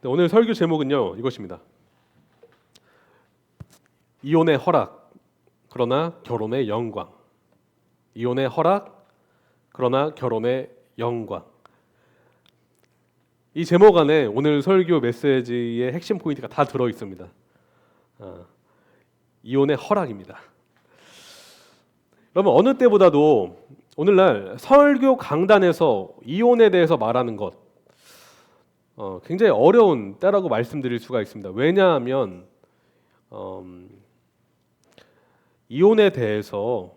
네, 오늘 설교 제목은요 이것입니다. 이혼의 허락 그러나 결혼의 영광. 이혼의 허락 그러나 결혼의 영광. 이 제목 안에 오늘 설교 메시지의 핵심 포인트가 다 들어 있습니다. 이혼의 허락입니다. 여러분 어느 때보다도 오늘날 설교 강단에서 이혼에 대해서 말하는 것 굉장히 어려운 때라고 말씀드릴 수가 있습니다. 왜냐하면 이혼에 대해서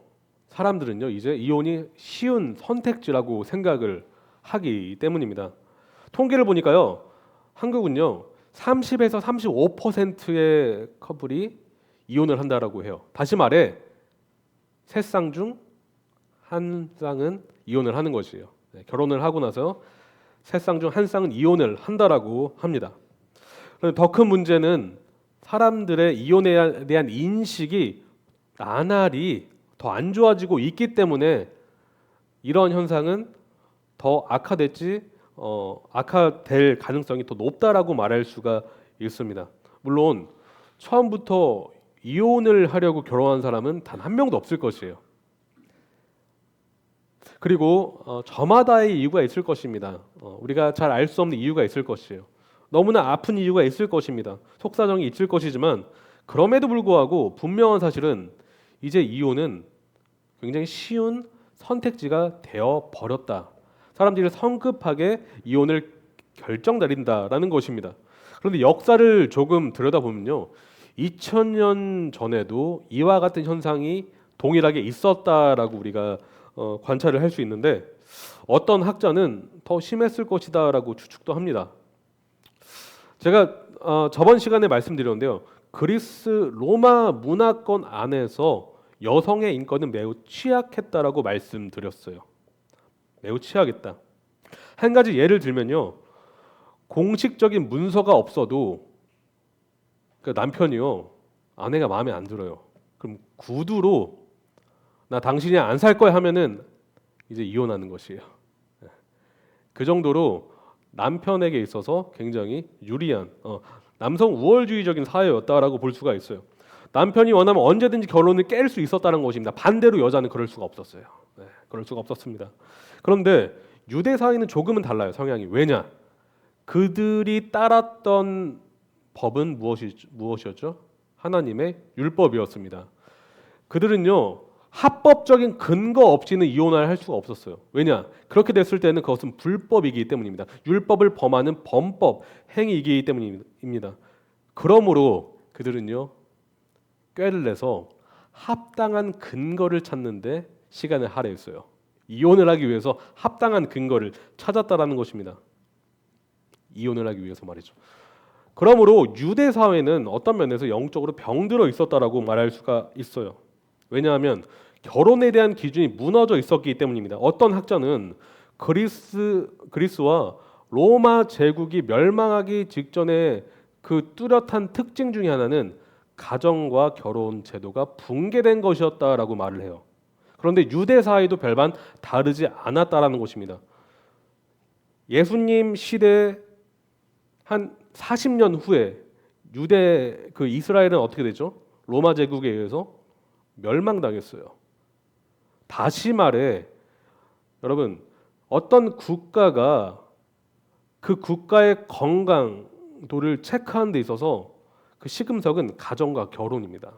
사람들은요 이제 이혼이 쉬운 선택지라고 생각을 하기 때문입니다. 통계를 보니까요 한국은요 30에서 35%의 커플이 이혼을 한다라고 해요. 다시 말해 세 쌍 중 한 쌍은 이혼을 하는 것이에요. 결혼을 하고 나서 세 쌍 중 한 쌍은 이혼을 한다라고 합니다. 더 큰 문제는 사람들의 이혼에 대한 인식이 나날이 더 안 좋아지고 있기 때문에 이런 현상은 더 악화될 가능성이 더 높다라고 말할 수가 있습니다. 물론 처음부터 이혼을 하려고 결혼한 사람은 단 한 명도 없을 것이에요. 그리고 저마다의 이유가 있을 것입니다. 우리가 잘 알 수 없는 이유가 있을 것이에요. 너무나 아픈 이유가 있을 것입니다. 속사정이 있을 것이지만 그럼에도 불구하고 분명한 사실은 이제 이혼은 굉장히 쉬운 선택지가 되어 버렸다. 사람들이 성급하게 이혼을 결정 내린다라는 것입니다. 그런데 역사를 조금 들여다보면요. 2000년 전에도 이와 같은 현상이 동일하게 있었다라고 우리가 관찰을 할 수 있는데 어떤 학자는 더 심했을 것이다라고 추측도 합니다. 제가 저번 시간에 말씀드렸는데요. 그리스 로마 문화권 안에서 여성의 인권은 매우 취약했다라고 말씀드렸어요. 매우 취약했다. 한 가지 예를 들면요. 공식적인 문서가 없어도 그 남편이요. 아내가 마음에 안 들어요. 그럼 구두로 나 당신이 안 살 거야 하면은 이제 이혼하는 것이에요. 그 정도로 남편에게 있어서 굉장히 유리한 남성 우월주의적인 사회였다라고 볼 수가 있어요. 남편이 원하면 언제든지 결혼을 깰 수 있었다는 것입니다. 반대로 여자는 그럴 수가 없었어요. 그럴 수가 없었습니다. 그런데 유대 사회는 조금은 달라요. 성향이. 왜냐? 그들이 따랐던 법은 무엇이었죠? 하나님의 율법이었습니다. 그들은요 합법적인 근거 없이는 이혼을 할 수가 없었어요. 왜냐? 그렇게 됐을 때는 그것은 불법이기 때문입니다. 율법을 범하는 범법 행위이기 때문입니다. 그러므로 그들은요 꾀를 내서 합당한 근거를 찾는데 시간을 할애했어요. 이혼을 하기 위해서 합당한 근거를 찾았다라는 것입니다. 이혼을 하기 위해서 말이죠. 그러므로 유대 사회는 어떤 면에서 영적으로 병들어 있었다라고 말할 수가 있어요. 왜냐하면 결혼에 대한 기준이 무너져 있었기 때문입니다. 어떤 학자는 그리스와 로마 제국이 멸망하기 직전에 그 뚜렷한 특징 중에 하나는 가정과 결혼 제도가 붕괴된 것이었다라고 말을 해요. 그런데 유대 사회도 별반 다르지 않았다라는 것입니다. 예수님 시대 한 40년 후에 유대 그 이스라엘은 어떻게 되죠? 로마 제국에 의해서 멸망당했어요. 다시 말해 여러분 어떤 국가가 그 국가의 건강도를 체크하는 데 있어서 그 시금석은 가정과 결혼입니다.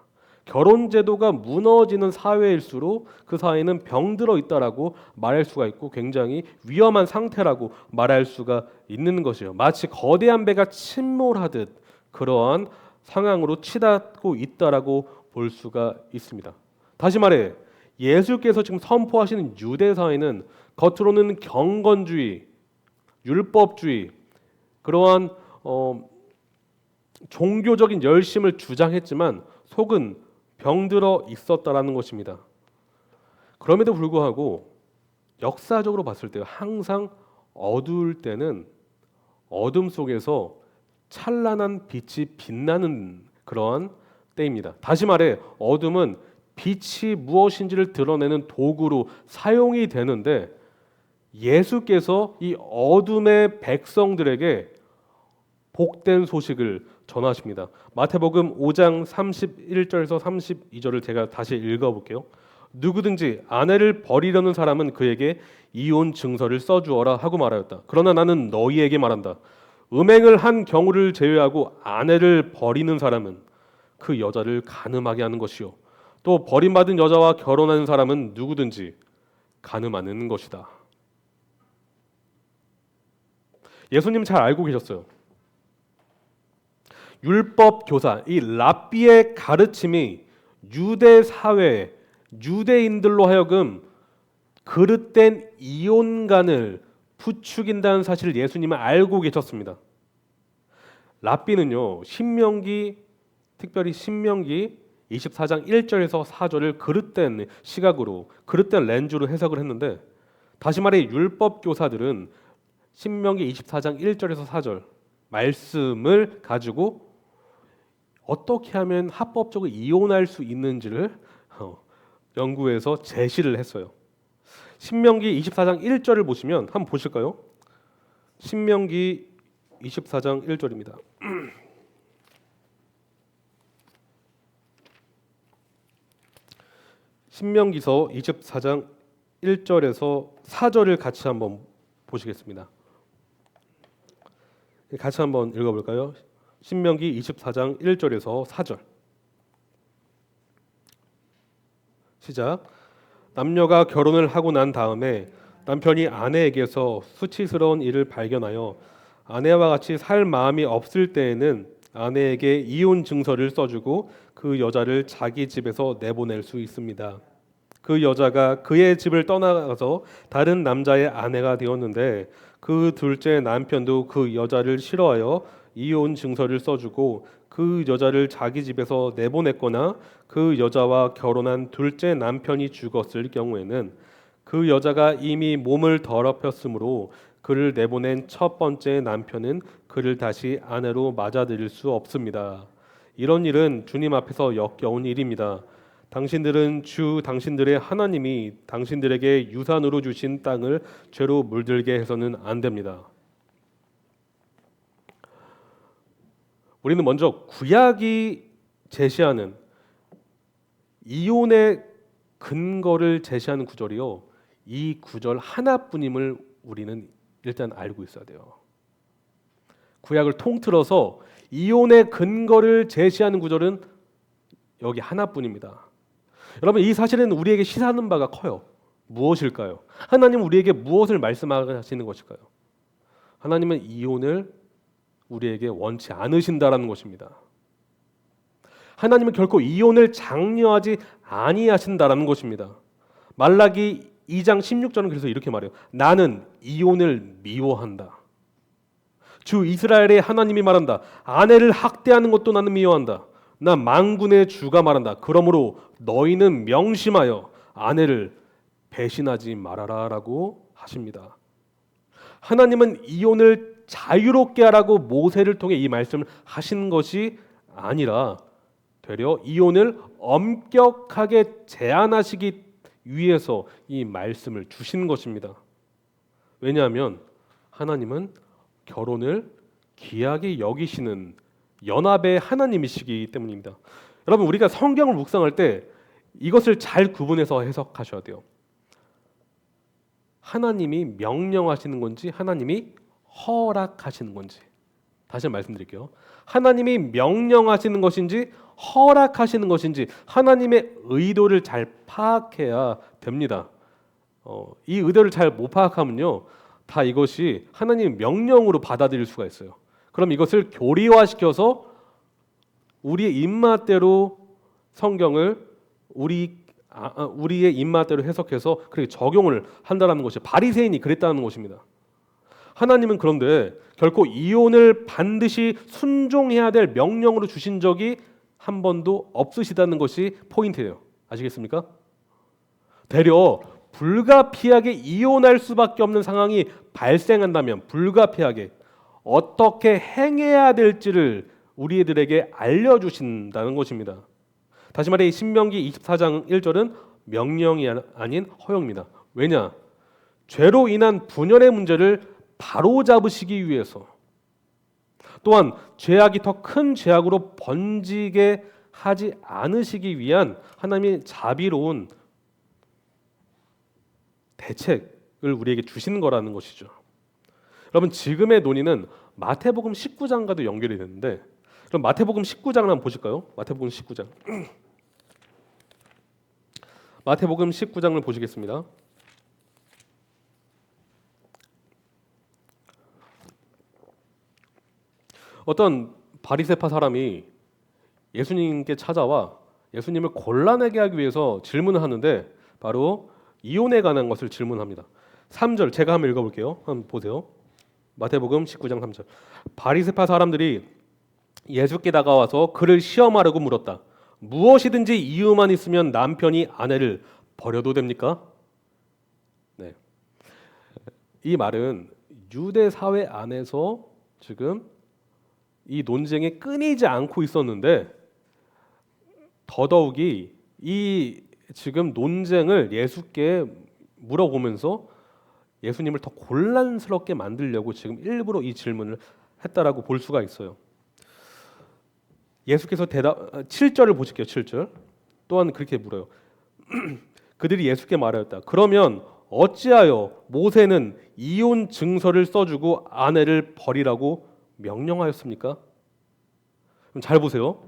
결혼 제도가 무너지는 사회일수록 그 사회는 병들어 있다라고 말할 수가 있고 굉장히 위험한 상태라고 말할 수가 있는 것이에요. 마치 거대한 배가 침몰하듯 그러한 상황으로 치닫고 있다라고 볼 수가 있습니다. 다시 말해 예수께서 지금 선포하시는 유대 사회는 겉으로는 경건주의, 율법주의, 그러한 종교적인 열심을 주장했지만 속은 병들어 있었다라는 것입니다. 그럼에도 불구하고 역사적으로 봤을 때 항상 어두울 때는 어둠 속에서 찬란한 빛이 빛나는 그러한 때입니다. 다시 말해 어둠은 빛이 무엇인지를 드러내는 도구로 사용이 되는데 예수께서 이 어둠의 백성들에게 복된 소식을 전하십니다. 마태복음 5장 31절에서 32절을 제가 다시 읽어볼게요. 누구든지 아내를 버리려는 사람은 그에게 이혼 증서를 써주어라 하고 말하였다. 그러나 나는 너희에게 말한다. 음행을 한 경우를 제외하고 아내를 버리는 사람은 그 여자를 간음하게 하는 것이요, 또 버림받은 여자와 결혼하는 사람은 누구든지 간음하는 것이다. 예수님 잘 알고 계셨어요. 율법 교사, 이 랍비의 가르침이 유대 사회에 유대인들로 하여금 그릇된 이혼관을 부추긴다는 사실을 예수님은 알고 계셨습니다. 랍비는요, 신명기, 특별히 신명기 24장 1절에서 4절을 그릇된 시각으로, 그릇된 렌즈로 해석을 했는데, 다시 말해 율법 교사들은 신명기 24장 1절에서 4절 말씀을 가지고 어떻게 하면 합법적으로 이혼할 수 있는지를 연구해서 제시를 했어요. 신명기 24장 1절을 보시면 한번 보실까요? 신명기 24장 1절입니다. 신명기서 24장 1절에서 4절을 같이 한번 보시겠습니다. 같이 한번 읽어볼까요? 신명기 24장 1절에서 4절. 시작. 남녀가 결혼을 하고 난 다음에 남편이 아내에게서 수치스러운 일을 발견하여 아내와 같이 살 마음이 없을 때에는 아내에게 이혼 증서를 써주고 그 여자를 자기 집에서 내보낼 수 있습니다. 그 여자가 그의 집을 떠나가서 다른 남자의 아내가 되었는데 그 둘째 남편도 그 여자를 싫어하여 이혼 증서를 써주고 그 여자를 자기 집에서 내보냈거나 그 여자와 결혼한 둘째 남편이 죽었을 경우에는 그 여자가 이미 몸을 더럽혔으므로 그를 내보낸 첫 번째 남편은 그를 다시 아내로 맞아들일 수 없습니다. 이런 일은 주님 앞에서 역겨운 일입니다. 당신들은 주 당신들의 하나님이 당신들에게 유산으로 주신 땅을 죄로 물들게 해서는 안 됩니다. 우리는 먼저 구약이 제시하는 이혼의 근거를 제시하는 구절이요, 이 구절 하나뿐임을 우리는 일단 알고 있어야 돼요. 구약을 통틀어서 이혼의 근거를 제시하는 구절은 여기 하나뿐입니다. 여러분, 이 사실은 우리에게 시사하는 바가 커요. 무엇일까요? 하나님은 우리에게 무엇을 말씀하시는 것일까요? 하나님은 이혼을 우리에게 원치 않으신다라는 것입니다. 하나님은 결코 이혼을 장려하지 아니하신다라는 것입니다. 말라기 2장 16절은 그래서 이렇게 말해요. 나는 이혼을 미워한다. 주 이스라엘의 하나님이 말한다. 아내를 학대하는 것도 나는 미워한다. 나 만군의 주가 말한다. 그러므로 너희는 명심하여 아내를 배신하지 말아라 라고 하십니다. 하나님은 이혼을 자유롭게 하라고 모세를 통해 이 말씀을 하신 것이 아니라 되려 이혼을 엄격하게 제한하시기 위해서 이 말씀을 주신 것입니다. 왜냐하면 하나님은 결혼을 귀하게 여기시는 연합의 하나님이시기 때문입니다. 여러분, 우리가 성경을 묵상할 때 이것을 잘 구분해서 해석하셔야 돼요. 하나님이 명령하시는 건지 하나님이 허락하시는 건지. 다시 말씀드릴게요. 하나님이 명령하시는 것인지 허락하시는 것인지 하나님의 의도를 잘 파악해야 됩니다. 이 의도를 잘 못 파악하면요, 다 이것이 하나님의 명령으로 받아들일 수가 있어요. 그럼 이것을 교리화시켜서 우리의 입맛대로 성경을 우리의 입맛대로 해석해서 그렇게 적용을 한다는 것이, 바리새인이 그랬다는 것입니다. 하나님은 그런데 결코 이혼을 반드시 순종해야 될 명령으로 주신 적이 한 번도 없으시다는 것이 포인트예요. 아시겠습니까? 되려 불가피하게 이혼할 수밖에 없는 상황이 발생한다면 불가피하게 어떻게 행해야 될지를 우리들에게 알려주신다는 것입니다. 다시 말해 신명기 24장 1절은 명령이 아닌 허용입니다. 왜냐? 죄로 인한 분열의 문제를 바로잡으시기 위해서, 또한 죄악이 더 큰 죄악으로 번지게 하지 않으시기 위한 하나님의 자비로운 대책을 우리에게 주시는 거라는 것이죠. 여러분, 지금의 논의는 마태복음 19장과도 연결이 되는데, 그럼 마태복음 19장을 한번 보실까요? 마태복음 19장. 마태복음 19장을 보시겠습니다. 어떤 바리새파 사람이 예수님께 찾아와 예수님을 곤란하게 하기 위해서 질문을 하는데, 바로 이혼에 관한 것을 질문합니다. 3절 제가 한번 읽어볼게요. 한번 보세요. 마태복음 19장 3절. 바리새파 사람들이 예수께 다가와서 그를 시험하려고 물었다. 무엇이든지 이유만 있으면 남편이 아내를 버려도 됩니까? 네. 이 말은 유대 사회 안에서 지금 이 논쟁이 끊이지 않고 있었는데, 더더욱이 이 지금 논쟁을 예수께 물어보면서 예수님을 더 곤란스럽게 만들려고 지금 일부러 이 질문을 했다라고 볼 수가 있어요. 예수께서 7절을 보실게요. 7절. 또한 그렇게 물어요. 그들이 예수께 말하였다. 그러면 어찌하여 모세는 이혼 증서를 써주고 아내를 버리라고 명령하였습니까? 그럼 잘 보세요.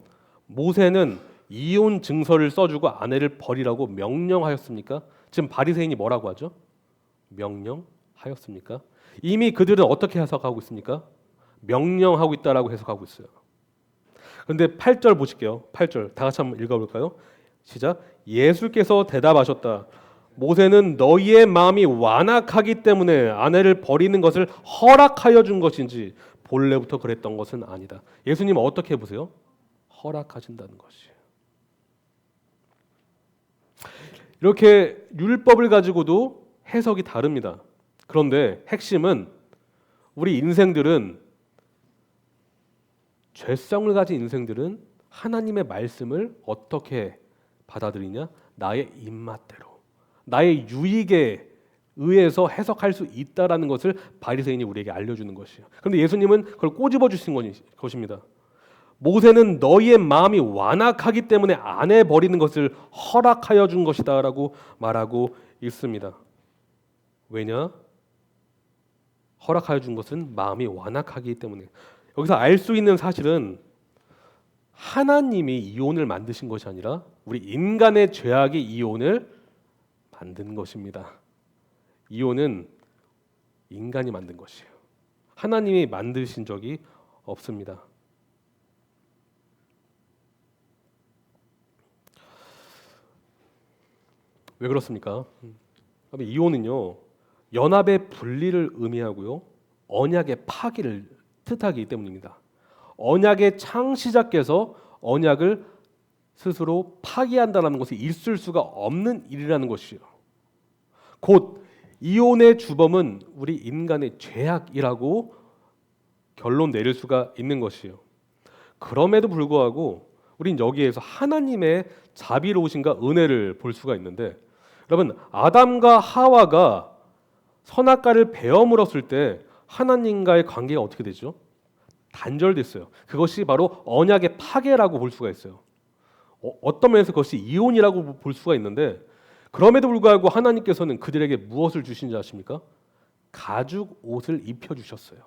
모세는 이혼 증서를 써주고 아내를 버리라고 명령하였습니까? 지금 바리새인이 뭐라고 하죠? 명령하였습니까? 이미 그들은 어떻게 해석하고 있습니까? 명령하고 있다라고 해석하고 있어요. 그런데 8절 보실게요. 8절 다 같이 한번 읽어볼까요? 시작. 예수께서 대답하셨다. 모세는 너희의 마음이 완악하기 때문에 아내를 버리는 것을 허락하여 준 것인지 본래부터 그랬던 것은 아니다. 예수님 어떻게 보세요? 허락하신다는 것이에요. 이렇게 율법을 가지고도 해석이 다릅니다. 그런데 핵심은 우리 인생들은, 죄성을 가진 인생들은 하나님의 말씀을 어떻게 받아들이냐? 나의 입맛대로, 나의 유익에 의해서 해석할 수 있다라는 것을 바리새인이 우리에게 알려주는 것이에요. 그런데 예수님은 그걸 꼬집어 주신 것입니다. 모세는 너희의 마음이 완악하기 때문에 아내 버리는 것을 허락하여 준 것이다라고 말하고 있습니다. 왜냐? 허락하여 준 것은 마음이 완악하기 때문에. 여기서 알 수 있는 사실은 하나님이 이혼을 만드신 것이 아니라 우리 인간의 죄악이 이혼을 만든 것입니다. 이혼은 인간이 만든 것이에요. 하나님이 만드신 적이 없습니다. 왜 그렇습니까? 이혼은요, 연합의 분리를 의미하고요, 언약의 파기를 뜻하기 때문입니다. 언약의 창시자께서 언약을 스스로 파기한다는 것이 있을 수가 없는 일이라는 것이요. 곧 이혼의 주범은 우리 인간의 죄악이라고 결론 내릴 수가 있는 것이요. 그럼에도 불구하고 우린 여기에서 하나님의 자비로우신가 은혜를 볼 수가 있는데, 여러분, 아담과 하와가 선악과를 베어 물었을 때 하나님과의 관계가 어떻게 되죠? 단절됐어요. 그것이 바로 언약의 파괴라고 볼 수가 있어요. 어떤 면에서 그것이 이혼이라고 볼 수가 있는데, 그럼에도 불구하고 하나님께서는 그들에게 무엇을 주신지 아십니까? 가죽 옷을 입혀주셨어요.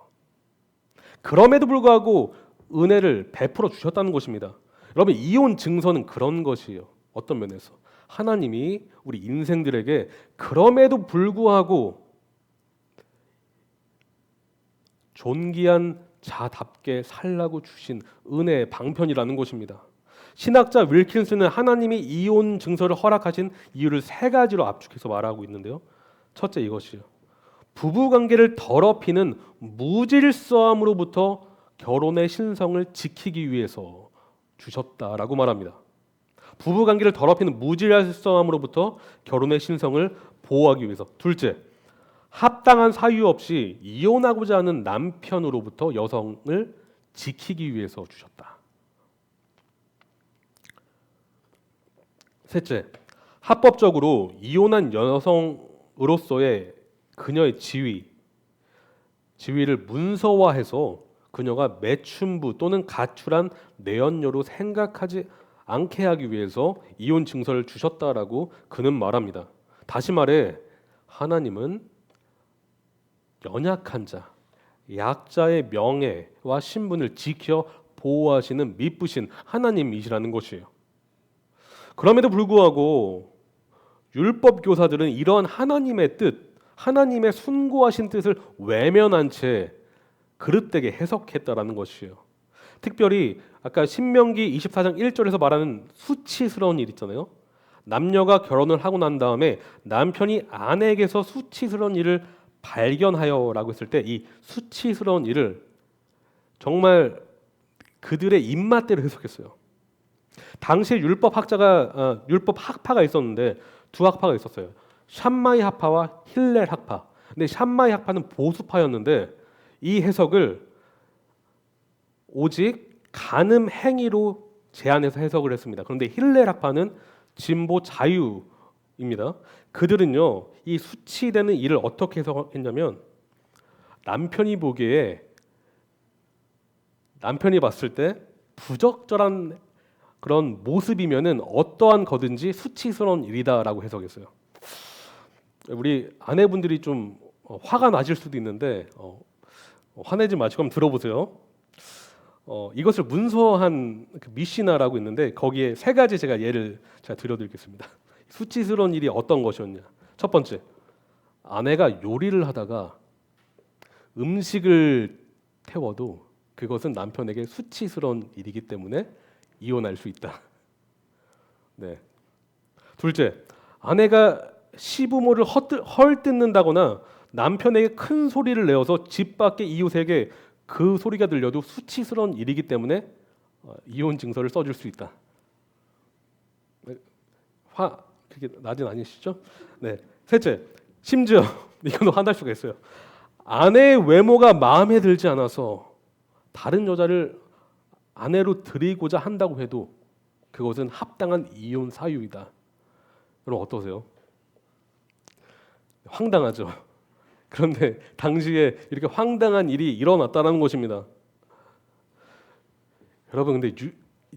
그럼에도 불구하고 은혜를 베풀어 주셨다는 것입니다. 여러분, 이혼 증서는 그런 것이에요. 어떤 면에서 하나님이 우리 인생들에게 그럼에도 불구하고 존귀한 자답게 살라고 주신 은혜의 방편이라는 것입니다. 신학자 윌킨스는 하나님이 이혼 증서를 허락하신 이유를 3가지로 압축해서 말하고 있는데요. 첫째, 이것이요. 부부관계를 더럽히는 무질서함으로부터 결혼의 신성을 지키기 위해서 주셨다라고 말합니다. 부부관계를 더럽히는 무질서함으로부터 결혼의 신성을 보호하기 위해서. 둘째, 합당한 사유 없이 이혼하고자 하는 남편으로부터 여성을 지키기 위해서 주셨다. 셋째, 합법적으로 이혼한 여성으로서의 그녀의 지위를 문서화해서 그녀가 매춘부 또는 가출한 내연녀로 생각하지 않게 하기 위해서 이혼 증서를 주셨다라고 그는 말합니다. 다시 말해 하나님은 연약한 자, 약자의 명예와 신분을 지켜 보호하시는 미쁘신 하나님이시라는 것이에요. 그럼에도 불구하고 율법 교사들은 이러한 하나님의 뜻, 하나님의 숭고하신 뜻을 외면한 채 그릇되게 해석했다라는 것이에요. 특별히 아까 신명기 24장 1절에서 말하는 수치스러운 일 있잖아요. 남녀가 결혼을 하고 난 다음에 남편이 아내에게서 수치스러운 일을 발견하여라고 했을 때 이 수치스러운 일을 정말 그들의 입맛대로 해석했어요. 당시에 율법 학파가 있었는데 두 학파가 있었어요. 샴마이 학파와 힐렐 학파. 근데 샴마이 학파는 보수파였는데 이 해석을 오직 간음 행위로 제한해서 해석을 했습니다. 그런데 힐렐 학파는 진보 자유입니다. 그들은요 이 수치되는 일을 어떻게 해석했냐면 남편이 봤을 때 부적절한 그런 모습이면은 어떠한 거든지 수치스러운 일이다라고 해석했어요. 우리 아내분들이 좀 화가 나실 수도 있는데 화내지 마시고 한번 들어보세요. 이것을 문서한 그 미시나라고 있는데 거기에 세 가지 제가 예를 들어드리겠습니다. 수치스러운 일이 어떤 것이었냐? 첫 번째, 아내가 요리를 하다가 음식을 태워도 그것은 남편에게 수치스러운 일이기 때문에 이혼할 수 있다. 네. 둘째, 아내가 시부모를 헐뜯는다거나 남편에게 큰 소리를 내어서 집 밖의 이웃에게 그 소리가 들려도 수치스러운 일이기 때문에 이혼 증서를 써줄 수 있다. 그게 낮은 아니시죠? 네. 셋째, 심지어 이건 화날 수가 있어요. 아내의 외모가 마음에 들지 않아서 다른 여자를 아내로 들이고자 한다고 해도 그것은 합당한 이혼 사유이다. 여러분 어떠세요? 황당하죠. 그런데 당시에 이렇게 황당한 일이 일어났다는 것입니다. 여러분 근데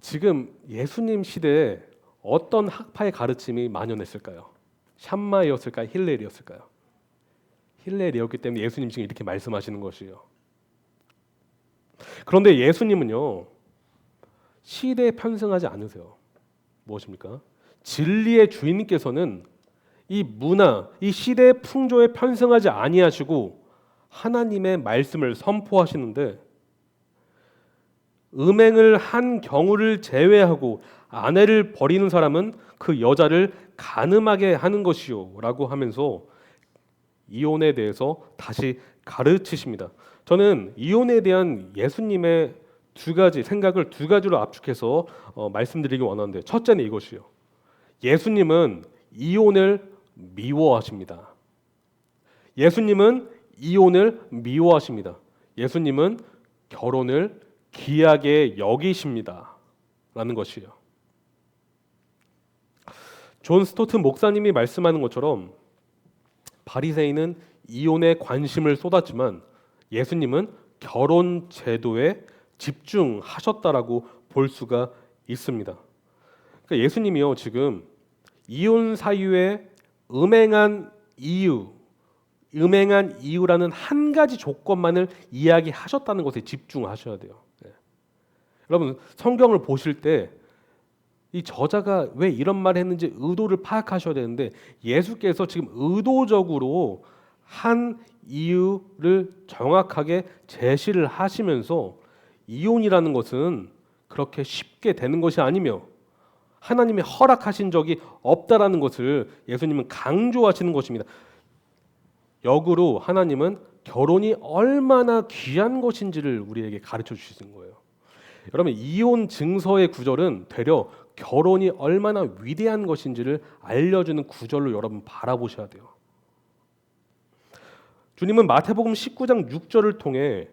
지금 예수님 시대에 어떤 학파의 가르침이 만연했을까요? 샴마이였을까요? 힐렐이었을까요? 힐렐이었기 때문에 예수님 지금 이렇게 말씀하시는 것이에요. 그런데 예수님은요 시대에 편승하지 않으세요. 무엇입니까? 진리의 주인께서는 이 문화, 이 시대의 풍조에 편승하지 아니하시고 하나님의 말씀을 선포하시는데 음행을 한 경우를 제외하고 아내를 버리는 사람은 그 여자를 간음하게 하는 것이요라고 하면서 이혼에 대해서 다시 가르치십니다. 저는 이혼에 대한 예수님의 생각을 두 가지로 압축해서 말씀드리기 원하는데 첫째는 이것이요. 예수님은 이혼을 미워하십니다. 예수님은 이혼을 미워하십니다. 예수님은 결혼을 귀하게 여기십니다. 라는 것이에요. 존 스토튼 목사님이 말씀하는 것처럼 바리새인은 이혼에 관심을 쏟았지만 예수님은 결혼 제도에 집중하셨다라고 볼 수가 있습니다. 그러니까 예수님이요 지금 이혼 사유의 음행한 이유라는 한 가지 조건만을 이야기하셨다는 것에 집중하셔야 돼요. 네. 여러분 성경을 보실 때 이 저자가 왜 이런 말을 했는지 의도를 파악하셔야 되는데 예수께서 지금 의도적으로 한 이유를 정확하게 제시를 하시면서 이혼이라는 것은 그렇게 쉽게 되는 것이 아니며 하나님이 허락하신 적이 없다라는 것을 예수님은 강조하시는 것입니다. 역으로 하나님은 결혼이 얼마나 귀한 것인지를 우리에게 가르쳐 주시는 거예요. 여러분 이혼 증서의 구절은 되려 결혼이 얼마나 위대한 것인지를 알려주는 구절로 여러분 바라보셔야 돼요. 주님은 마태복음 19장 6절을 통해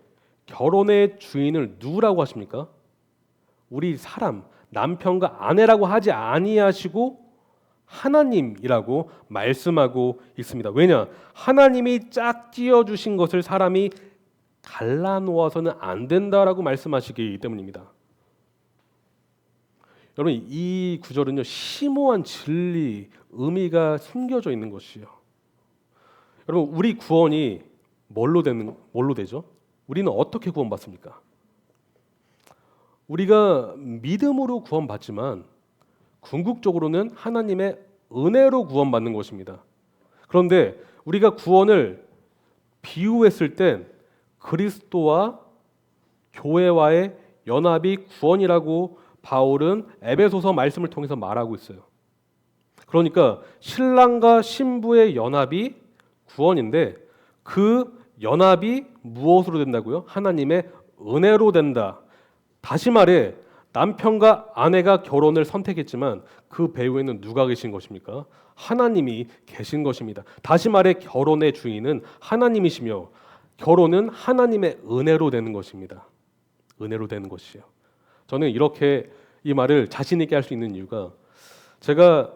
결혼의 주인을 누구라고 하십니까? 우리 사람, 남편과 아내라고 하지 아니하시고 하나님이라고 말씀하고 있습니다. 왜냐? 하나님이 짝지어 주신 것을 사람이 갈라놓아서는 안 된다라고 말씀하시기 때문입니다. 여러분, 이 구절은요, 심오한 진리, 의미가 숨겨져 있는 것이요. 여러분, 우리 구원이 뭘로 되죠? 우리는 어떻게 구원받습니까? 우리가 믿음으로 구원받지만 궁극적으로는 하나님의 은혜로 구원받는 것입니다. 그런데 우리가 구원을 비유했을 땐 그리스도와 교회와의 연합이 구원이라고 바울은 에베소서 말씀을 통해서 말하고 있어요. 그러니까 신랑과 신부의 연합이 구원인데 그 연합이 무엇으로 된다고요? 하나님의 은혜로 된다. 다시 말해 남편과 아내가 결혼을 선택했지만 그 배후에는 누가 계신 것입니까? 하나님이 계신 것입니다. 다시 말해 결혼의 주인은 하나님이시며 결혼은 하나님의 은혜로 되는 것입니다. 은혜로 되는 것이요. 저는 이렇게 이 말을 자신 있게 할 수 있는 이유가 제가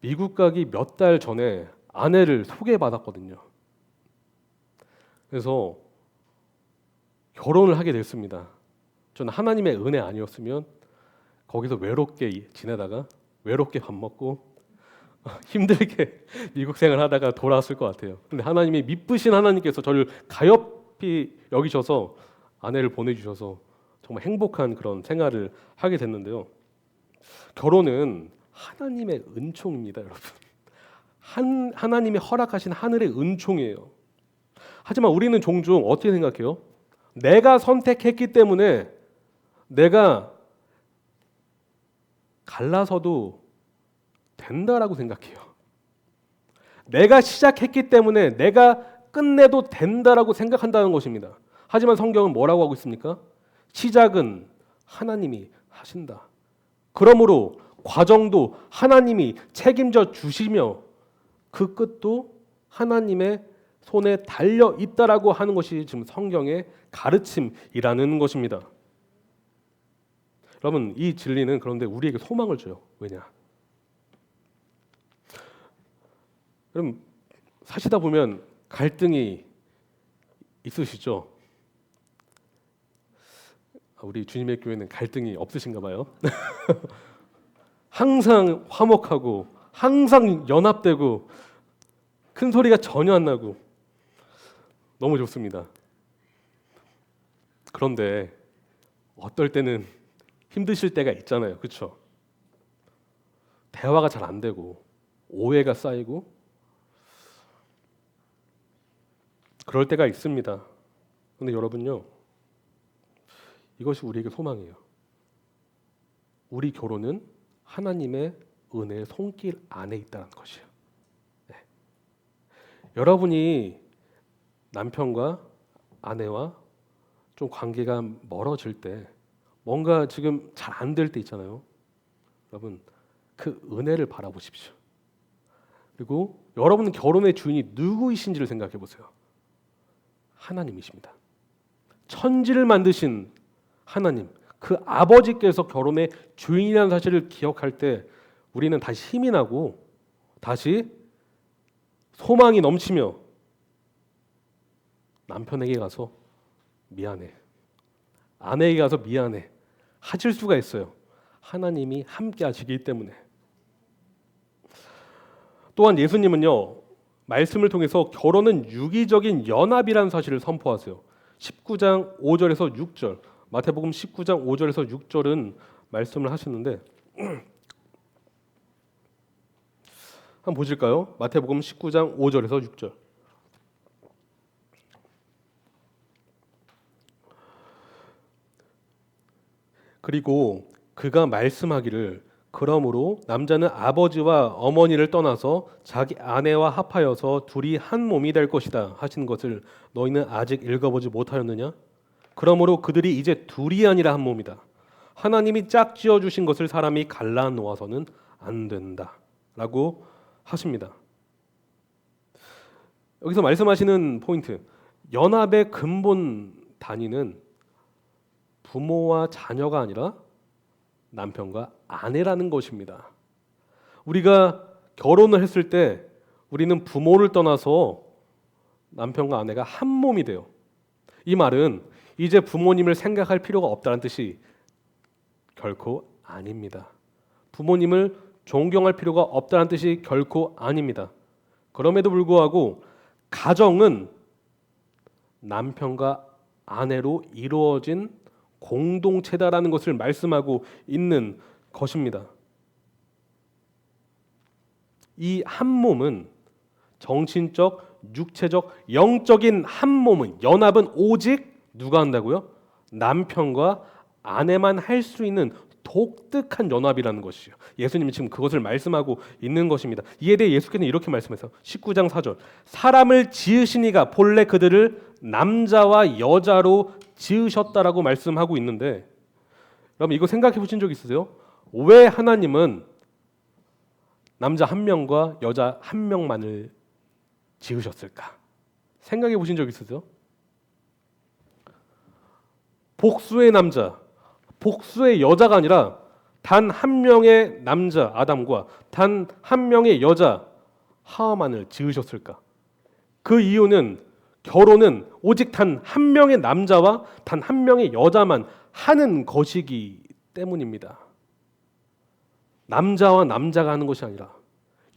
미국 가기 몇 달 전에 아내를 소개받았거든요. 그래서 결혼을 하게 됐습니다. 저는 하나님의 은혜 아니었으면 거기서 외롭게 지내다가 외롭게 밥 먹고 힘들게 미국 생활하다가 돌아왔을 것 같아요. 근데 하나님이 미쁘신 하나님께서 저를 가엾이 여기셔서 아내를 보내주셔서 정말 행복한 그런 생활을 하게 됐는데요. 결혼은 하나님의 은총입니다, 여러분. 하나님이 허락하신 하늘의 은총이에요. 하지만 우리는 종종 어떻게 생각해요? 내가 선택했기 때문에 내가 갈라서도 된다라고 생각해요. 내가 시작했기 때문에 내가 끝내도 된다라고 생각한다는 것입니다. 하지만 성경은 뭐라고 하고 있습니까? 시작은 하나님이 하신다. 그러므로 과정도 하나님이 책임져 주시며 그 끝도 하나님의 손에 달려 있다라고 하는 것이 지금 성경의 가르침이라는 것입니다. 여러분, 이 진리는 그런데 우리에게 소망을 줘요. 왜냐? 여러분, 사시다 보면 갈등이 있으시죠? 우리 주님의 교회는 갈등이 없으신가 봐요. 항상 화목하고 항상 연합되고 큰 소리가 전혀 안 나고 너무 좋습니다. 그런데 어떨 때는 힘드실 때가 있잖아요. 그렇죠? 대화가 잘 안 되고 오해가 쌓이고 그럴 때가 있습니다. 그런데 여러분요, 이것이 우리에게 소망이에요. 우리 결혼은 하나님의 은혜의 손길 안에 있다는 것이에요. 네. 여러분이 남편과 아내와 좀 관계가 멀어질 때 뭔가 지금 잘 안 될 때 있잖아요. 여러분, 그 은혜를 바라보십시오. 그리고 여러분 결혼의 주인이 누구이신지를 생각해 보세요. 하나님이십니다. 천지를 만드신 하나님, 그 아버지께서 결혼의 주인이라는 사실을 기억할 때 우리는 다시 힘이 나고 다시 소망이 넘치며 남편에게 가서 미안해, 아내에게 가서 미안해 하실 수가 있어요. 하나님이 함께 하시기 때문에. 또한 예수님은요, 말씀을 통해서 결혼은 유기적인 연합이라는 사실을 선포하세요. 19장 5절에서 6절, 마태복음 19장 5절에서 6절은 말씀을 하시는데 한번 보실까요? 마태복음 19장 5절에서 6절. 그리고 그가 말씀하기를 그러므로 남자는 아버지와 어머니를 떠나서 자기 아내와 합하여서 둘이 한 몸이 될 것이다 하시는 것을 너희는 아직 읽어보지 못하였느냐? 그러므로 그들이 이제 둘이 아니라 한 몸이다. 하나님이 짝지어 주신 것을 사람이 갈라 놓아서는 안 된다라고 하십니다. 여기서 말씀하시는 포인트, 연합의 근본 단위는 부모와 자녀가 아니라 남편과 아내라는 것입니다. 우리가 결혼을 했을 때 우리는 부모를 떠나서 남편과 아내가 한 몸이 돼요. 이 말은 이제 부모님을 생각할 필요가 없다는 뜻이 결코 아닙니다. 부모님을 존경할 필요가 없다는 뜻이 결코 아닙니다. 그럼에도 불구하고 가정은 남편과 아내로 이루어진 공동체다라는 것을 말씀하고 있는 것입니다. 이 한 몸은 정신적, 육체적, 영적인 한 몸은 연합은 오직 누가 한다고요? 남편과 아내만 할 수 있는 독특한 연합이라는 것이요. 예수님이 지금 그것을 말씀하고 있는 것입니다. 이에 대해 예수께서는 이렇게 말씀해서 19장 4절 사람을 지으시니가 본래 그들을 남자와 여자로 지으셨다라고 말씀하고 있는데 여러분 이거 생각해 보신 적 있으세요? 왜 하나님은 남자 한 명과 여자 한 명만을 지으셨을까? 생각해 보신 적 있으세요? 복수의 남자, 복수의 여자가 아니라 단 한 명의 남자 아담과 단 한 명의 여자 하와만을 지으셨을까? 그 이유는 결혼은 오직 단 한 명의 남자와 단 한 명의 여자만 하는 것이기 때문입니다. 남자와 남자가 하는 것이 아니라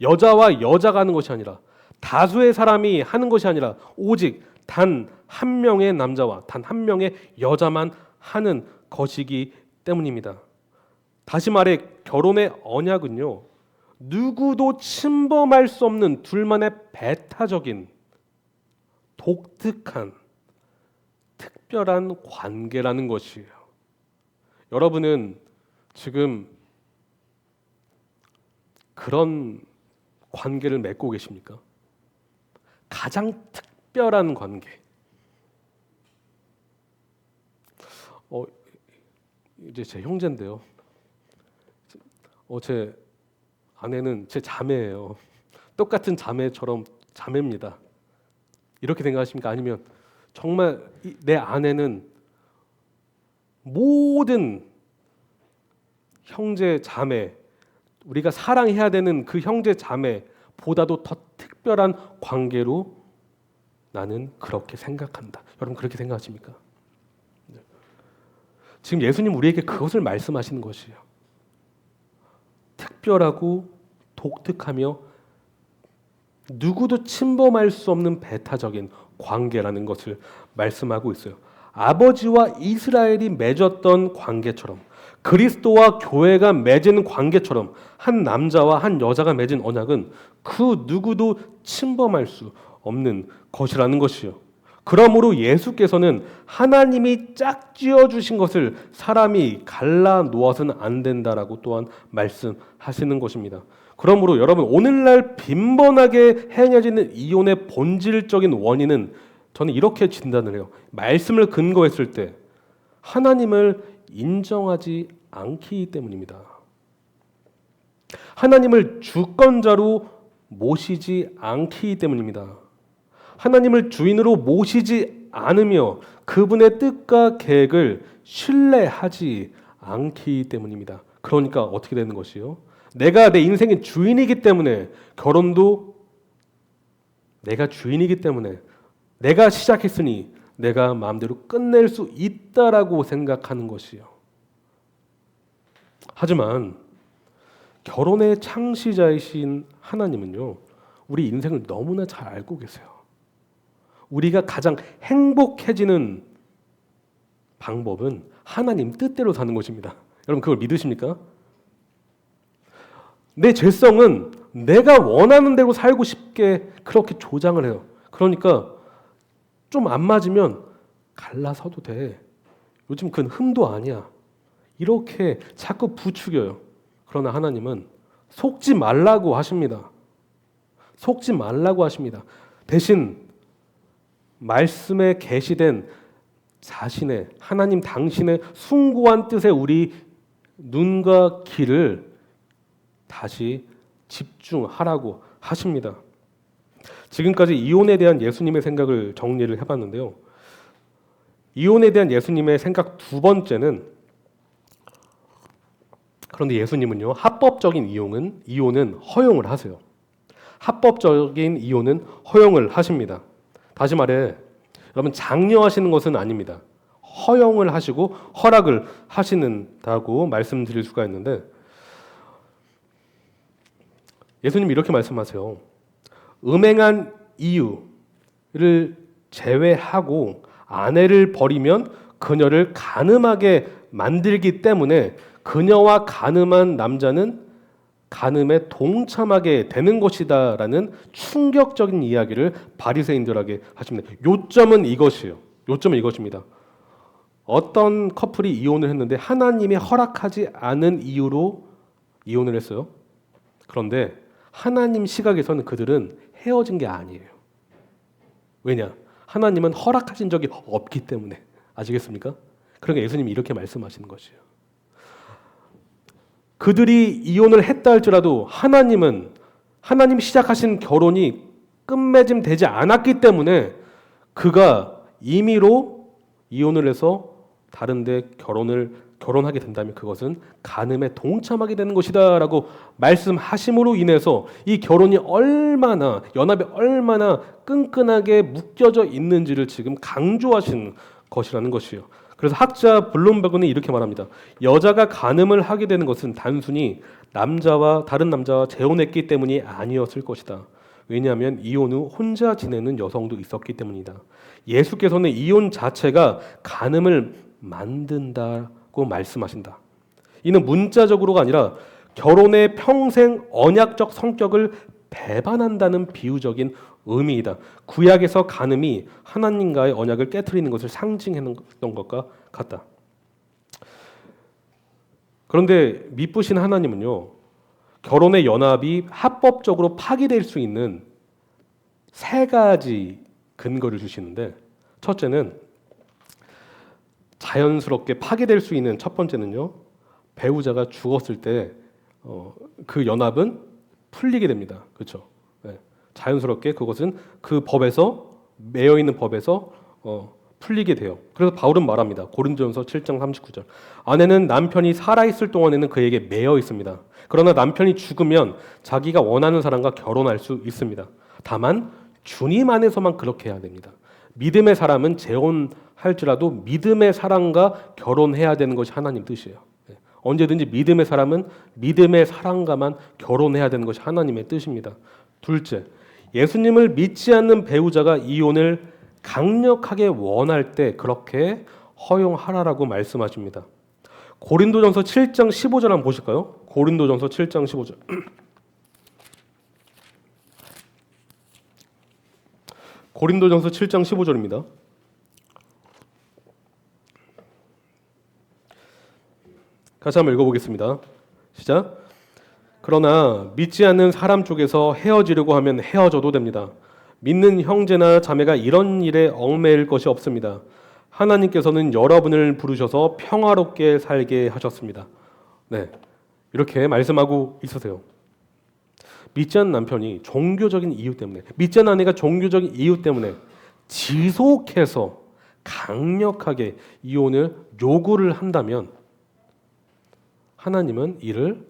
여자와 여자가 하는 것이 아니라 다수의 사람이 하는 것이 아니라 오직 단 한 명의 남자와 단 한 명의 여자만 하는 것이기 때문입니다. 다시 말해 결혼의 언약은요. 누구도 침범할 수 없는 둘만의 배타적인 독특한 특별한 관계라는 것이에요. 여러분은 지금 그런 관계를 맺고 계십니까? 가장 특별한 관계. 이제 제 형제인데요. 제 아내는 제 자매예요. 똑같은 자매처럼 자매입니다. 이렇게 생각하십니까? 아니면 정말 내 아내는 모든 형제 자매 우리가 사랑해야 되는 그 형제 자매보다도 더 특별한 관계로 나는 그렇게 생각한다. 여러분 그렇게 생각하십니까? 지금 예수님 우리에게 그것을 말씀하시는 것이에요. 특별하고 독특하며 누구도 침범할 수 없는 배타적인 관계라는 것을 말씀하고 있어요. 아버지와 이스라엘이 맺었던 관계처럼 그리스도와 교회가 맺은 관계처럼 한 남자와 한 여자가 맺은 언약은 그 누구도 침범할 수 없는 것이라는 것이요. 그러므로 예수께서는 하나님이 짝지어 주신 것을 사람이 갈라 놓아서는 안 된다라고 또한 말씀하시는 것입니다. 그러므로 여러분 오늘날 빈번하게 행해지는 이혼의 본질적인 원인은 저는 이렇게 진단을 해요. 말씀을 근거했을 때 하나님을 인정하지 않기 때문입니다. 하나님을 주권자로 모시지 않기 때문입니다. 하나님을 주인으로 모시지 않으며 그분의 뜻과 계획을 신뢰하지 않기 때문입니다. 그러니까 어떻게 되는 것이요? 내가 내 인생의 주인이기 때문에 결혼도 내가 주인이기 때문에 내가 시작했으니 내가 마음대로 끝낼 수 있다라고 생각하는 것이요. 하지만 결혼의 창시자이신 하나님은요, 우리 인생을 너무나 잘 알고 계세요. 우리가 가장 행복해지는 방법은 하나님 뜻대로 사는 것입니다. 여러분 그걸 믿으십니까? 내 죄성은 내가 원하는 대로 살고 싶게 그렇게 조장을 해요. 그러니까 좀 안 맞으면 갈라서도 돼. 요즘 그건 흠도 아니야. 이렇게 자꾸 부추겨요. 그러나 하나님은 속지 말라고 하십니다. 속지 말라고 하십니다. 대신 말씀에 계시된 자신의 하나님 당신의 숭고한 뜻에 우리 눈과 귀를 다시 집중하라고 하십니다. 지금까지 이혼에 대한 예수님의 생각을 정리를 해봤는데요. 이혼에 대한 예수님의 생각 두 번째는 그런데 예수님은요 합법적인 이혼은 허용을 하세요. 합법적인 이혼은 허용을 하십니다. 다시 말해 여러분 장려하시는 것은 아닙니다. 허용을 하시고 허락을 하시는다고 말씀드릴 수가 있는데 예수님이 이렇게 말씀하세요. 음행한 이유를 제외하고 아내를 버리면 그녀를 간음하게 만들기 때문에 그녀와 간음한 남자는 간음에 동참하게 되는 것이다라는 충격적인 이야기를 바리새인들에게 하십니다. 요점은 이것이에요. 요점은 이것입니다. 어떤 커플이 이혼을 했는데 하나님이 허락하지 않은 이유로 이혼을 했어요. 그런데 하나님 시각에서는 그들은 헤어진 게 아니에요. 왜냐? 하나님은 허락하신 적이 없기 때문에. 아시겠습니까? 그러니까 예수님이 이렇게 말씀하시는 것이에요. 그들이 이혼을 했다 할지라도 하나님이 시작하신 결혼이 끝맺음 되지 않았기 때문에 그가 임의로 이혼을 해서 다른데 결혼하게 된다면 그것은 간음에 동참하게 되는 것이다라고 말씀하심으로 인해서 이 결혼이 연합이 얼마나 끈끈하게 묶여져 있는지를 지금 강조하신 것이라는 것이에요. 그래서 학자 블룸버그는 이렇게 말합니다. 여자가 간음을 하게 되는 것은 단순히 다른 남자와 재혼했기 때문이 아니었을 것이다. 왜냐하면 이혼 후 혼자 지내는 여성도 있었기 때문이다. 예수께서는 이혼 자체가 간음을 만든다고 말씀하신다. 이는 문자적으로가 아니라 결혼의 평생 언약적 성격을 배반한다는 비유적인 의미이다. 구약에서 간음이 하나님과의 언약을 깨트리는 것을 상징했던 것과 같다. 그런데 미쁘신 하나님은요, 결혼의 연합이 합법적으로 파기될 수 있는 세 가지 근거를 주시는데, 첫째는 자연스럽게 파기될 수 있는 첫 번째는요, 배우자가 죽었을 때 그 연합은 풀리게 됩니다. 그렇죠? 네. 자연스럽게 그것은 그 법에서 매여 있는 법에서 풀리게 돼요. 그래서 바울은 말합니다. 고린도전서 7장 39절. 아내는 남편이 살아 있을 동안에는 그에게 매여 있습니다. 그러나 남편이 죽으면 자기가 원하는 사람과 결혼할 수 있습니다. 다만 주님 안에서만 그렇게 해야 됩니다. 믿음의 사람은 재혼할지라도 믿음의 사람과 결혼해야 되는 것이 하나님 뜻이에요. 언제든지 믿음의 사람은 믿음의 사람과만 결혼해야 되는 것이 하나님의 뜻입니다. 둘째, 예수님을 믿지 않는 배우자가 이혼을 강력하게 원할 때 그렇게 허용하라라고 말씀하십니다. 고린도전서 7장 15절 한번 보실까요? 고린도전서 7장 15절. 고린도전서 7장 15절입니다. 같이 한번 읽어보겠습니다. 시작. 그러나 믿지 않는 사람 쪽에서 헤어지려고 하면 헤어져도 됩니다. 믿는 형제나 자매가 이런 일에 얽매일 것이 없습니다. 하나님께서는 여러분을 부르셔서 평화롭게 살게 하셨습니다. 네, 이렇게 말씀하고 있으세요. 믿지 않는 남편이 종교적인 이유 때문에, 믿지 않는 아내가 종교적인 이유 때문에 지속해서 강력하게 이혼을 요구를 한다면 하나님은 이를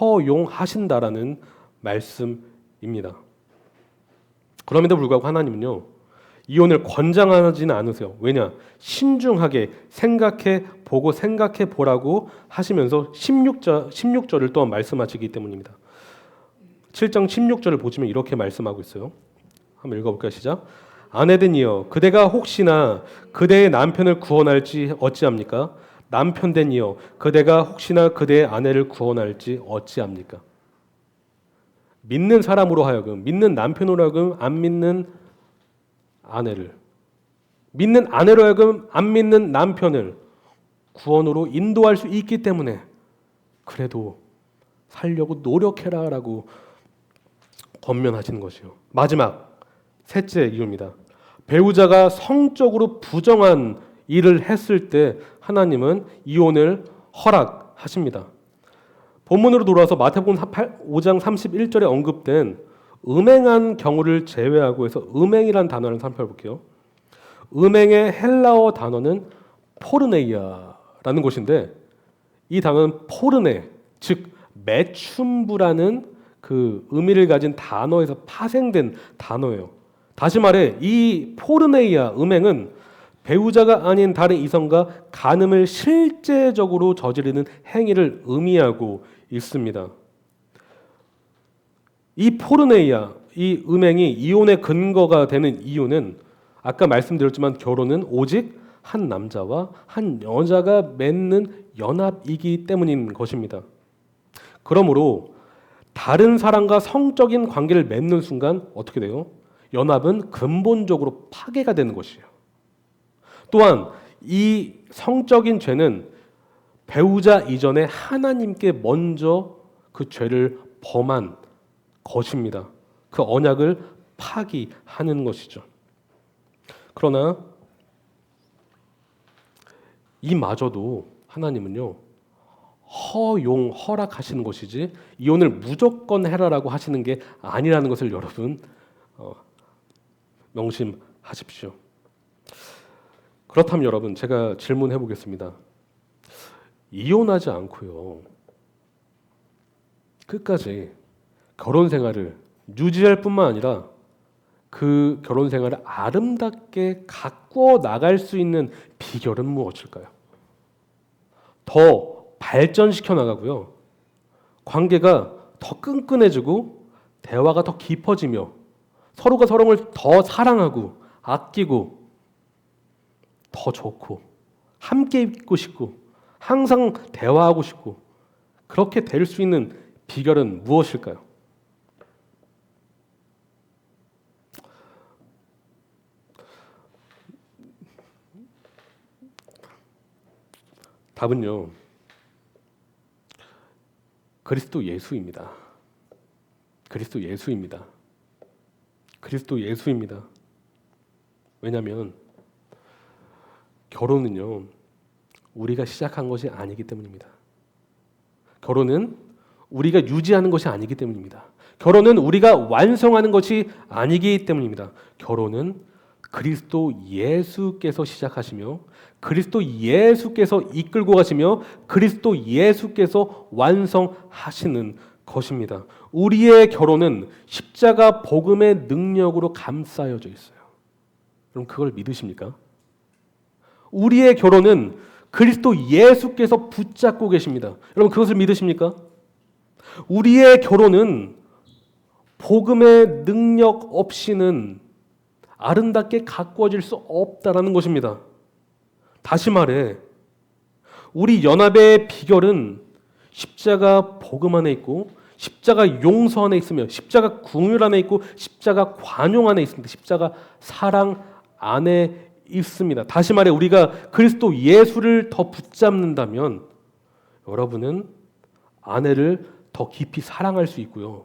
허용하신다라는 말씀입니다. 그럼에도 불구하고 하나님은요, 이혼을 권장하지는 않으세요. 왜냐? 신중하게 생각해 보라고 하시면서 16절을 또한 말씀하시기 때문입니다. 7장 16절을 보시면 이렇게 말씀하고 있어요. 한번 읽어볼까요? 시작. 아내된이여 그대가 혹시나 그대의 남편을 구원할지 어찌합니까? 남편된이여 그대가 혹시나 그대의 아내를 구원할지 어찌합니까? 믿는 사람으로 하여금, 믿는 남편으로 하여금 안 믿는 아내를, 믿는 아내로 하여금 안 믿는 남편을 구원으로 인도할 수 있기 때문에 그래도 살려고 노력해라라고 권면하시는 것이요. 마지막 셋째 이유입니다. 배우자가 성적으로 부정한 일을 했을 때 하나님은 이혼을 허락하십니다. 본문으로 돌아와서 마태복음 5장 31절에 언급된 음행한 경우를 제외하고 해서 음행이라는 단어를 살펴볼게요. 음행의 헬라어 단어는 포르네이아라는 것인데 이 단어는 포르네, 즉 매춘부라는 그 의미를 가진 단어에서 파생된 단어예요. 다시 말해 이 포르네이아 음행은 배우자가 아닌 다른 이성과 간음을 실제적으로 저지르는 행위를 의미하고 있습니다. 이 포르네이아, 이 음행이 이혼의 근거가 되는 이유는 아까 말씀드렸지만 결혼은 오직 한 남자와 한 여자가 맺는 연합이기 때문인 것입니다. 그러므로 다른 사람과 성적인 관계를 맺는 순간 어떻게 돼요? 연합은 근본적으로 파괴가 되는 것이에요. 또한 이 성적인 죄는 배우자 이전에 하나님께 먼저 그 죄를 범한 것입니다. 그 언약을 파기하는 것이죠. 그러나 이마저도 하나님은요, 허락하시는 것이지 이혼을 무조건 해라라고 하시는 게 아니라는 것을 여러분 명심하십시오. 그렇다면 여러분, 제가 질문해 보겠습니다. 이혼하지 않고요, 끝까지 결혼 생활을 유지할 뿐만 아니라 그 결혼 생활을 아름답게 가꾸어 나갈 수 있는 비결은 무엇일까요? 더 발전시켜 나가고요, 관계가 더 끈끈해지고 대화가 더 깊어지며 서로가 서로를 더 사랑하고 아끼고 더 좋고 함께 있고 싶고 항상 대화하고 싶고 그렇게 될 수 있는 비결은 무엇일까요? 답은요, 그리스도 예수입니다. 그리스도 예수입니다. 그리스도 예수입니다. 왜냐하면 결혼은요, 우리가 시작한 것이 아니기 때문입니다. 결혼은 우리가 유지하는 것이 아니기 때문입니다. 결혼은 우리가 완성하는 것이 아니기 때문입니다. 결혼은 그리스도 예수께서 시작하시며 그리스도 예수께서 이끌고 가시며 그리스도 예수께서 완성하시는 것입니다. 우리의 결혼은 십자가 복음의 능력으로 감싸여져 있어요. 여러분, 그걸 믿으십니까? 우리의 결혼은 그리스도 예수께서 붙잡고 계십니다. 여러분, 그것을 믿으십니까? 우리의 결혼은 복음의 능력 없이는 아름답게 가꾸어질 수 없다라는 것입니다. 다시 말해, 우리 연합의 비결은 십자가 복음 안에 있고 십자가 용서 안에 있으며 십자가 긍휼 안에 있고 십자가 관용 안에 있습니다. 십자가 사랑 안에 있습니다. 다시 말해, 우리가 그리스도 예수를 더 붙잡는다면 여러분은 아내를 더 깊이 사랑할 수 있고요,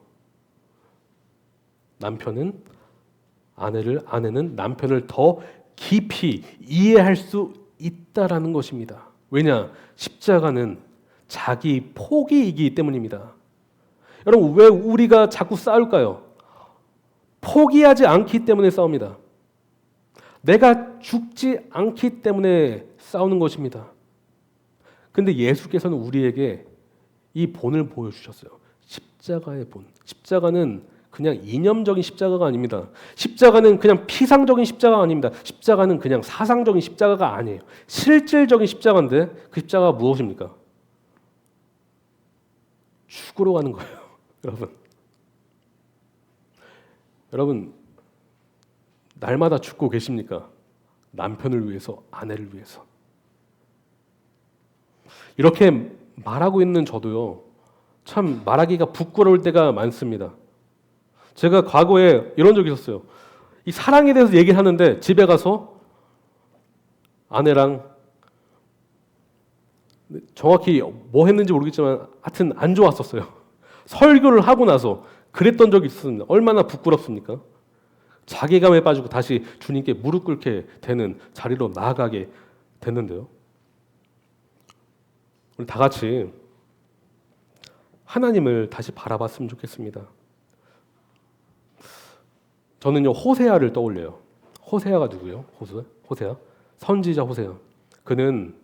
아내는 남편을 더 깊이 이해할 수 있다라는 것입니다. 왜냐? 십자가는 자기 포기이기 때문입니다. 여러분, 왜 우리가 자꾸 싸울까요? 포기하지 않기 때문에 싸웁니다. 내가 죽지 않기 때문에 싸우는 것입니다. 근데 예수께서는 우리에게 이 본을 보여주셨어요. 십자가의 본. 십자가는 그냥 이념적인 십자가가 아닙니다. 십자가는 그냥 피상적인 십자가가 아닙니다. 십자가는 그냥 사상적인 십자가가 아니에요. 실질적인 십자가인데 그 십자가가 무엇입니까? 죽으러 가는 거예요. 여러분, 날마다 죽고 계십니까? 남편을 위해서, 아내를 위해서. 이렇게 말하고 있는 저도요, 참 말하기가 부끄러울 때가 많습니다. 제가 과거에 이런 적이 있었어요. 이 사랑에 대해서 얘기를 하는데 집에 가서 아내랑 정확히 뭐 했는지 모르겠지만 하여튼 안 좋았었어요. 설교를 하고 나서 그랬던 적이 있었는데 얼마나 부끄럽습니까? 자괴감에 빠지고 다시 주님께 무릎 꿇게 되는 자리로 나아가게 됐는데요. 우리 다 같이 하나님을 다시 바라봤으면 좋겠습니다. 저는요, 호세아를 떠올려요. 호세아가 누구예요? 호세아? 선지자 호세아. 그는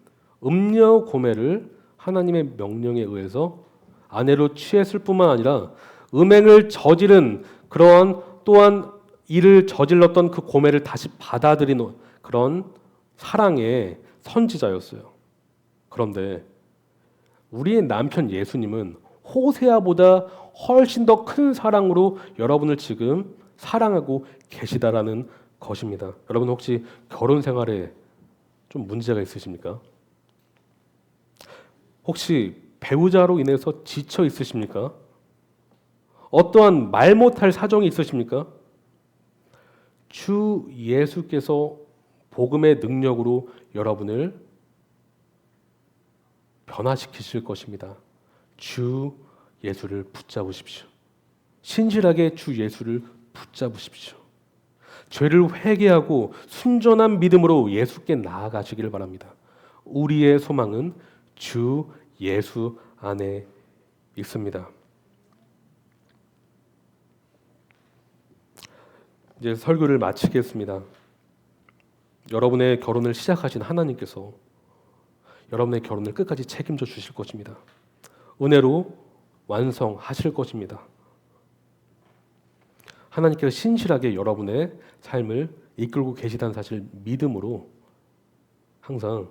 음녀 고매를 하나님의 명령에 의해서 아내로 취했을 뿐만 아니라 음행을 저지른 그러한 또한 이를 저질렀던 그 고매를 다시 받아들이는 그런 사랑의 선지자였어요. 그런데 우리의 남편 예수님은 호세아보다 훨씬 더 큰 사랑으로 여러분을 지금 사랑하고 계시다라는 것입니다. 여러분 혹시 결혼 생활에 좀 문제가 있으십니까? 혹시 배우자로 인해서 지쳐 있으십니까? 어떠한 말 못할 사정이 있으십니까? 주 예수께서 복음의 능력으로 여러분을 변화시키실 것입니다. 주 예수를 붙잡으십시오. 신실하게 주 예수를 붙잡으십시오. 죄를 회개하고 순전한 믿음으로 예수께 나아가시기를 바랍니다. 우리의 소망은 주 예수 안에 있습니다. 이제 설교를 마치겠습니다. 여러분의 결혼을 시작하신 하나님께서 여러분의 결혼을 끝까지 책임져 주실 것입니다. 은혜로 완성하실 것입니다. 하나님께서 신실하게 여러분의 삶을 이끌고 계시다는 사실 믿음으로 항상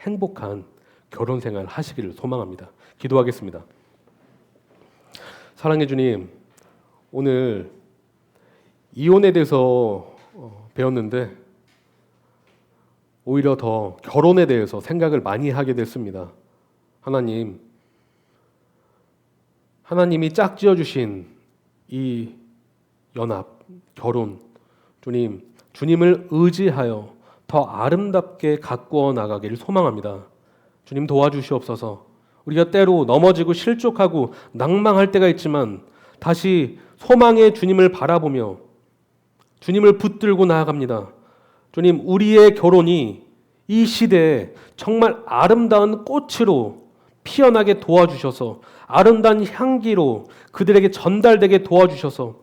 행복한 결혼 생활 하시기를 소망합니다. 기도하겠습니다. 사랑해 주님, 오늘 이혼에 대해서 배웠는데 오히려 더 결혼에 대해서 생각을 많이 하게 됐습니다. 하나님이 짝지어 주신 이 연합, 결혼, 주님을 의지하여 더 아름답게 가꾸어 나가기를 소망합니다. 주님 도와주시옵소서. 우리가 때로 넘어지고 실족하고 낭망할 때가 있지만 다시 소망의 주님을 바라보며 주님을 붙들고 나아갑니다. 주님, 우리의 결혼이 이 시대에 정말 아름다운 꽃으로 피어나게 도와주셔서 아름다운 향기로 그들에게 전달되게 도와주셔서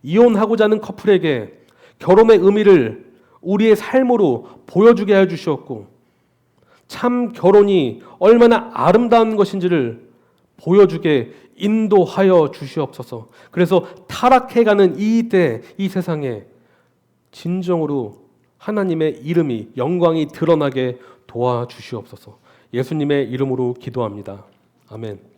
이혼하고자 하는 커플에게 결혼의 의미를 우리의 삶으로 보여주게 해주셨고 참 결혼이 얼마나 아름다운 것인지를 보여주게 인도하여 주시옵소서. 그래서 타락해가는 이 때, 이 세상에 진정으로 하나님의 이름이 영광이 드러나게 도와주시옵소서. 예수님의 이름으로 기도합니다. 아멘.